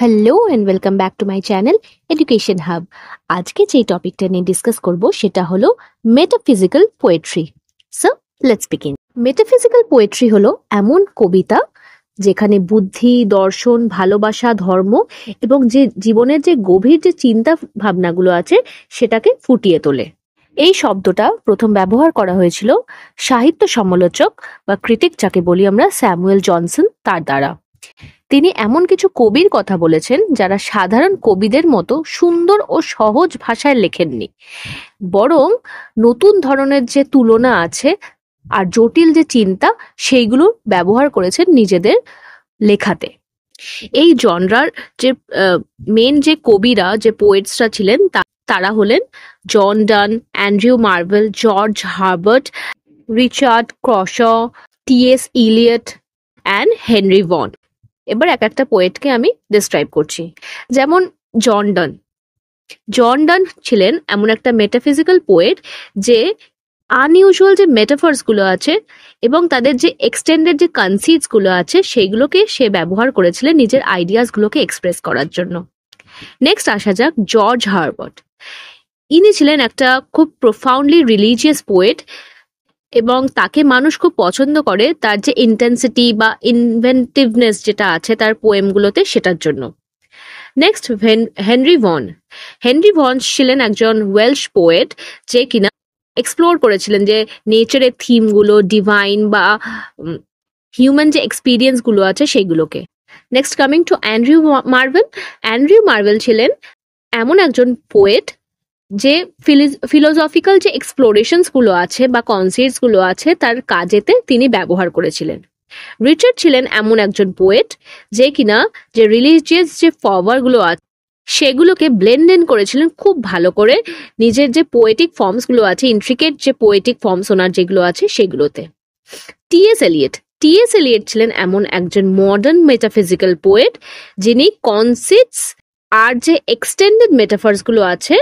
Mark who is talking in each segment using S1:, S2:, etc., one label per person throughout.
S1: Hello and welcome back to my channel education hub. আজকে যে টপিকটা নিয়ে ডিসকাস করব সেটা হলো metaphysical poetry. So let's begin. Metaphysical poetry হলো এমন কবিতা যেখানে বুদ্ধি, দর্শন, ভালোবাসা, ধর্ম এবং যে জীবনের যে গভীর যে চিন্তা ভাবনাগুলো আছে সেটাকে ফুটিয়ে তোলে। এই শব্দটা প্রথম ব্যবহার করা হয়েছিল সাহিত্য সমালোচক বা ক্রিটিক যাকে বলি আমরা, স্যামুয়েল জনসন, তার দ্বারা। তিনি এমন কিছু কবির কথা বলেছেন যারা সাধারণ কবিদের মতো সুন্দর ও সহজ ভাষায় লেখেননি, বরং নতুন ধরনের যে তুলনা আছে আর জটিল যে চিন্তা সেইগুলো ব্যবহার করেছেন নিজেদের লেখাতে। এই জনরার যে মেন যে কবিরা, যে পোয়েটসরা ছিলেন তারা হলেন John Donne, Andrew Marvell, George Herbert, Richard Crashaw, T S. Eliot and Henry Vaughan. এবার এক একটা পোয়েটকে আমি ডিসক্রাইব করছি। যেমন জন ডান ছিলেন এমন একটা মেটাফিজিক্যাল পোয়েট যে আনইউজুয়াল যে মেটাফার্স গুলো আছে এবং তাদের যে এক্সটেন্ডেড যে কনসিপ্টস গুলো আছে সেইগুলোকে সে ব্যবহার করেছিলেন নিজের আইডিয়াস গুলোকে এক্সপ্রেস করার জন্য। নেক্সট আসা যাক জর্জ হার্বার্ট। ইনি ছিলেন একটা খুব প্রোফাউন্ডলি রিলিজিয়াস পোয়েট এবং তাকে মানুষ খুব পছন্দ করে তার যে ইন্টেন্সিটি বা ইনভেন্টিভনেস যেটা আছে তার পোয়েমগুলোতে, সেটার জন্য। নেক্সট হেনরি ভন ছিলেন একজন ওয়েলশ পোয়েট যে কিনা এক্সপ্লোর করেছিলেন যে নেচারের থিমগুলো, ডিভাইন বা হিউম্যান যে এক্সপিরিয়েন্স গুলো আছে সেইগুলোকে। Next coming to Andrew Marvel ছিলেন এমন একজন পোয়েট যে ফিলোসফিক্যাল যে এক্সপ্লোরেশনস গুলো আছে বা কনসেপ্টস গুলো আছে তার কাজেতে তিনি ব্যবহার করেছিলেন। রিচার্ড ছিলেন এমন একজন পোয়েট যে কিনা যে রিলিজিয়াস যে ফরওয়ার্ড গুলো আছে সেগুলোকে ব্লেন্ড ইন করেছিলেন খুব ভালো করে নিজের যে পোয়েটিক ফর্মস গুলো আছে, ইন্ট্রিকেট যে পোয়েটিক ফর্মস ওনার যেগুলো আছে সেগুলোতে। টি.এস. এলিয়ট ছিলেন এমন একজন মডার্ন মেটাফিজিক্যাল পোয়েট যিনি কনসেপ্টস আর যে এক্সটেন্ডেড মেটাফার্স গুলো আছে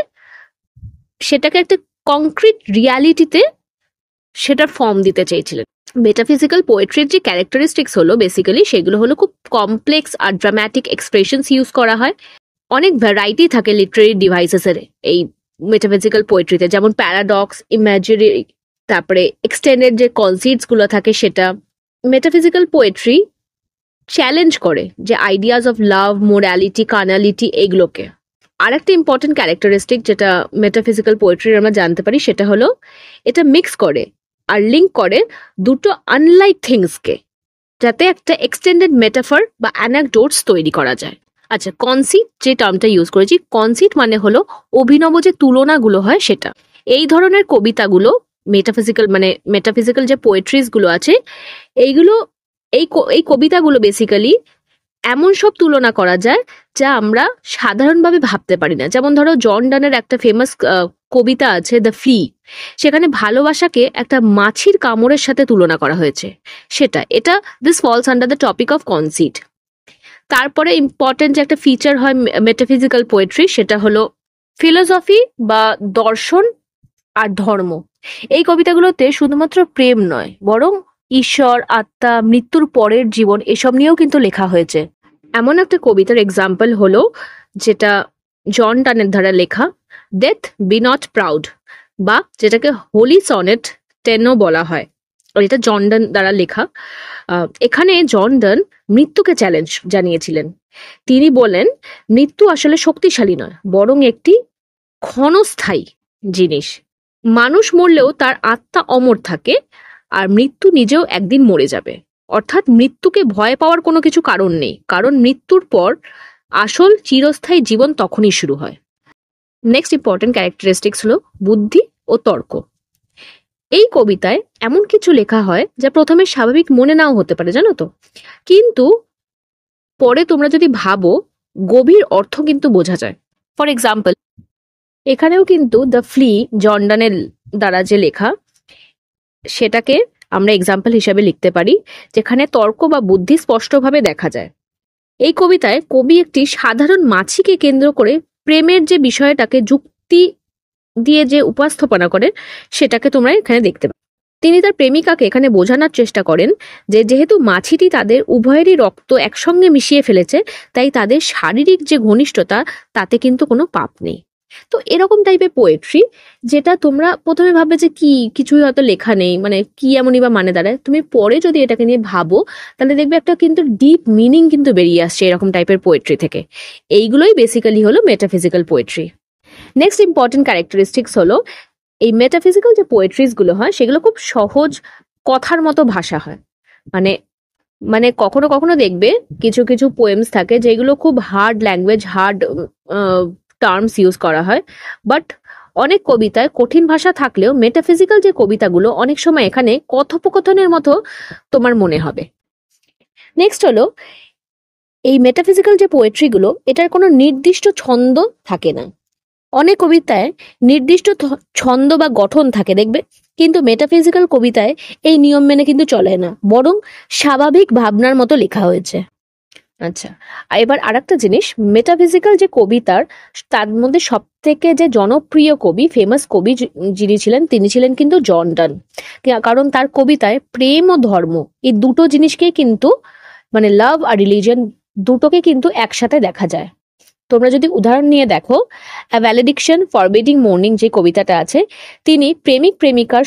S1: সেটাকে একটা কংক্রিট রিয়ালিটিতে সেটার ফর্ম দিতে চেয়েছিলেন। মেটাফিজিক্যাল পোয়েট্রির যে ক্যারেক্টারিস্টিক্স হলো বেসিক্যালি সেগুলো হলো খুব কমপ্লেক্স আর ড্রামাটিক এক্সপ্রেশনস ইউজ করা হয়। অনেক ভ্যারাইটি থাকে লিটারেরি ডিভাইসেসের এই মেটাফিজিক্যাল পোয়েট্রিতে, যেমন প্যারাডক্স, ইমাজিনারি, তারপরে এক্সটেন্ডেড যে কনসেপ্টস গুলো থাকে সেটা। মেটাফিজিক্যাল পোয়েট্রি চ্যালেঞ্জ করে যে আইডিয়াস অফ লাভ, মোরালিটি, কার্নালিটি এগুলোকে। আর একটা ইম্পর্টেন্ট ক্যারেক্টারিস্টিক যেটা মেটাফিজিক্যাল পোয়েট্রির আমরা জানতে পারি সেটা হলো এটা মিক্স করে আর লিঙ্ক করে দুটো আনলাইক থিংসকে, যাতে একটা এক্সটেন্ডেড মেটাফার বা অ্যানাকডোটস তৈরি করা যায়। আচ্ছা, কনসিট যে টার্মটা ইউজ করেছি, কনসিট মানে হলো অভিনব যে তুলনাগুলো হয় সেটা। এই ধরনের কবিতাগুলো মেটাফিজিক্যাল যে পোয়েট্রিজ গুলো আছে এইগুলো এই কবিতাগুলো বেসিক্যালি এমন সব তুলনা করা যায় যা আমরা সাধারণভাবে ভাবতে পারি না। যেমন ধরো জন ডানের একটা ফেমাস কবিতা আছে দ্য ফ্লি, সেখানে ভালোবাসাকে একটা মাছির কামড়ের সাথে তুলনা করা হয়েছে। এটা this false under the topic of conceit. তারপরে ইম্পর্টেন্ট যে একটা ফিচার হয় মেটাফিজিক্যাল পোয়েট্রি সেটা হলো ফিলোসফি বা দর্শন আর ধর্ম। এই কবিতাগুলোতে শুধুমাত্র প্রেম নয়, বরং ঈশ্বর, আত্মা, মৃত্যুর পরের জীবন এসব নিয়েও কিন্তু লেখা হয়েছে। এমন একটা কবিতার এক্সাম্পল হলো যেটা জন ডানের দ্বারা লেখা ডেথ বি নট প্রাউড, বা যেটাকে হোলি সনেট 10ও বলা হয়, এটা জন ডান দ্বারা লেখা। এখানে জন ডান মৃত্যুকে চ্যালেঞ্জ জানিয়েছিলেন। তিনি বলেন মৃত্যু আসলে শক্তিশালী নয়, বরং একটি ক্ষণস্থায়ী জিনিস। মানুষ মরলেও তার আত্মা অমর থাকে, আর মৃত্যু নিজেও একদিন মরে যাবে। অর্থাৎ মৃত্যুকে ভয় পাওয়ার কোনো কিছু কারণ নেই, কারণ মৃত্যুর পর আসল চিরস্থায়ী জীবন তখনই শুরু হয়। নেক্সট ইম্পর্টেন্ট ক্যারেক্টারিস্টিক্স হলো বুদ্ধি ও তর্ক। এই কবিতায় এমন কিছু লেখা হয় যা প্রথমে স্বাভাবিক মনে নাও হতে পারে, জানো তো, কিন্তু পরে তোমরা যদি ভাবো গভীর অর্থ কিন্তু বোঝা যায়। ফর এক্সাম্পল, এখানেও কিন্তু দ্য ফ্লি জন ডানের দ্বারা যে লেখা সেটাকে আমরা এক্সাম্পল হিসেবে লিখতে পারি, যেখানে তর্ক বা বুদ্ধি স্পষ্টভাবে দেখা যায়। এই কবিতায় কবি একটি সাধারণ মাছিকে কেন্দ্র করে প্রেমের যে বিষয়টাকে যুক্তি দিয়ে যে উপস্থাপনা করে সেটাকে তোমরা এখানে দেখতে পাবে। তিনি তার প্রেমিকাকে এখানে বোঝানোর চেষ্টা করেন যে যেহেতু মাছিটি তাদের উভয়েরই রক্ত একসঙ্গে মিশিয়ে ফেলেছে, তাই তাদের শারীরিক যে ঘনিষ্ঠতা তাতে কিন্তু কোনো পাপ নেই। তো এরকম টাইপের পোয়েট্রি, যেটা তোমরা প্রথমে ভাববে যে কি, কিছুই হয়তো লেখা নেই, মানে কি এমনই বা মানে দাঁড়ায়, তুমি পরে যদি এটাকে নিয়ে ভাবো তাহলে দেখবে একটা কিন্তু ডিপ মিনিং কিন্তু বেরিয়ে আসছে এরকম টাইপের পোয়েট্রি থেকে। এইগুলোই বেসিক্যালি হলো metaphysical poetry. Next important characteristics হলো, এই মেটাফিজিক্যাল যে পোয়েট্রিজ গুলো হয় সেগুলো খুব সহজ কথার মতো ভাষা হয়। মানে মানে কখনো কখনো দেখবে কিছু কিছু পোয়েমস থাকে যেগুলো খুব hard language, hard terms use করা হয়, বাট অনেক কবিতায় কঠিন ভাষা থাকলেও মেটাফিজিক্যাল যে কবিতাগুলো অনেক সময় এখানে কথোপকথনের মতো তোমার মনে হবে। নেক্সট হলো, এই মেটাফিজিক্যাল যে পোয়েট্রিগুলো, এটার কোনো নির্দিষ্ট ছন্দ থাকে না। অনেক কবিতায় নির্দিষ্ট ছন্দ বা গঠন থাকে দেখবে, কিন্তু মেটাফিজিক্যাল কবিতায় এই নিয়ম মেনে কিন্তু চলে না, বরং স্বাভাবিক ভাবনার মতো লেখা হয়েছে। আচ্ছা, এবার আরেকটা জিনিস, মেটাফিজিক্যাল যে কবিতার, তার মধ্যে সব থেকে যে জনপ্রিয় কবি, ফেমাস কবি যিনি ছিলেন, তিনি ছিলেন কিন্তু জন ডান। কারণ তার কবিতায় প্রেম ও ধর্ম এই দুটো জিনিসকেই কিন্তু, মানে লাভ আর রিলিজিয়ন দুটোকে কিন্তু একসাথে দেখা যায়। তোমরা যদি উদাহরণ নিয়ে দেখো, আ ভ্যালেডিকশন ফরবিডিং মর্নিং যে কবিতাটা আছে, তিনি প্রেমিক প্রেমিকার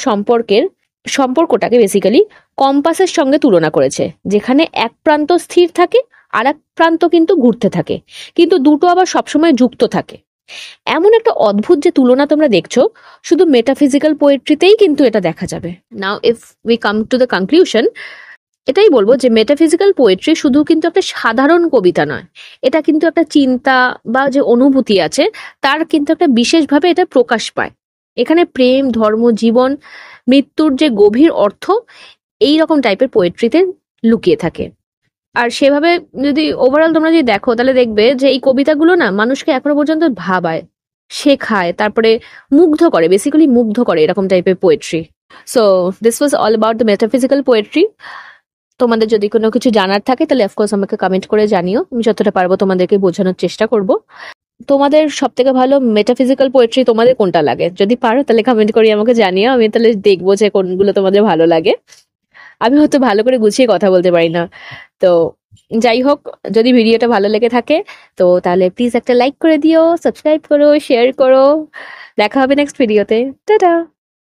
S1: সম্পর্কটাকে বেসিক্যালি কম্পাসের সঙ্গে তুলনা করেছে, যেখানে এক প্রান্ত স্থির থাকে আর এক প্রান্ত কিন্তু ঘুরতে থাকে, কিন্তু দুটো আবার সবসময় যুক্ত থাকে। এমন একটা অদ্ভুত যে তুলনা তোমরা দেখছো, শুধু মেটাফিজিক্যাল পোয়েট্রিতেই কিন্তু এটা দেখা যাবে। Now if we come to the conclusion, এটাই বলবো যে মেটাফিজিক্যাল পোয়েট্রি শুধু কিন্তু একটা সাধারণ কবিতা নয়, এটা কিন্তু একটা চিন্তা বা যে অনুভূতি আছে তার কিন্তু একটা বিশেষভাবে এটা প্রকাশ পায়। এখানে প্রেম, ধর্ম, জীবন, মৃত্যুর যে গভীর অর্থ এই রকম টাইপের পোয়েট্রিতে লুকিয়ে থাকে। আর সেভাবে যদি ওভারঅল তোমরা যদি দেখো, তাহলে দেখবে যে এই কবিতাগুলো না মানুষকে এখনো পর্যন্ত ভাবায়, শেখায়, তারপরে মুগ্ধ করে, বেসিক্যালি মুগ্ধ করে এরকম টাইপের poetry. So this was all about the metaphysical poetry. তোমাদের যদি কোনো কিছু জানার থাকে তাহলে অফকোর্স আমাকে কমেন্ট করে জানিও, আমি যতটা পারবো তোমাদেরকে বোঝানোর চেষ্টা করব। তোমাদের সব থেকে ভালো মেটাফিজিক্যাল পোয়েট্রি তোমাদের কোনটা লাগে, যদি পারো তাহলে কমেন্ট করে আমাকে জানিও, আমি তাহলে দেখবো যে কোনগুলো তোমাদের ভালো লাগে। আমি হয়তো ভালো করে গুছিয়ে কথা বলতে পারি না, তো যাই হোক, যদি ভিডিওটা ভালো লেগে থাকে তো তাহলে প্লিজ একটা লাইক করে দিও, সাবস্ক্রাইব করো, শেয়ার করো। দেখা হবে নেক্সট ভিডিওতে। টাটা।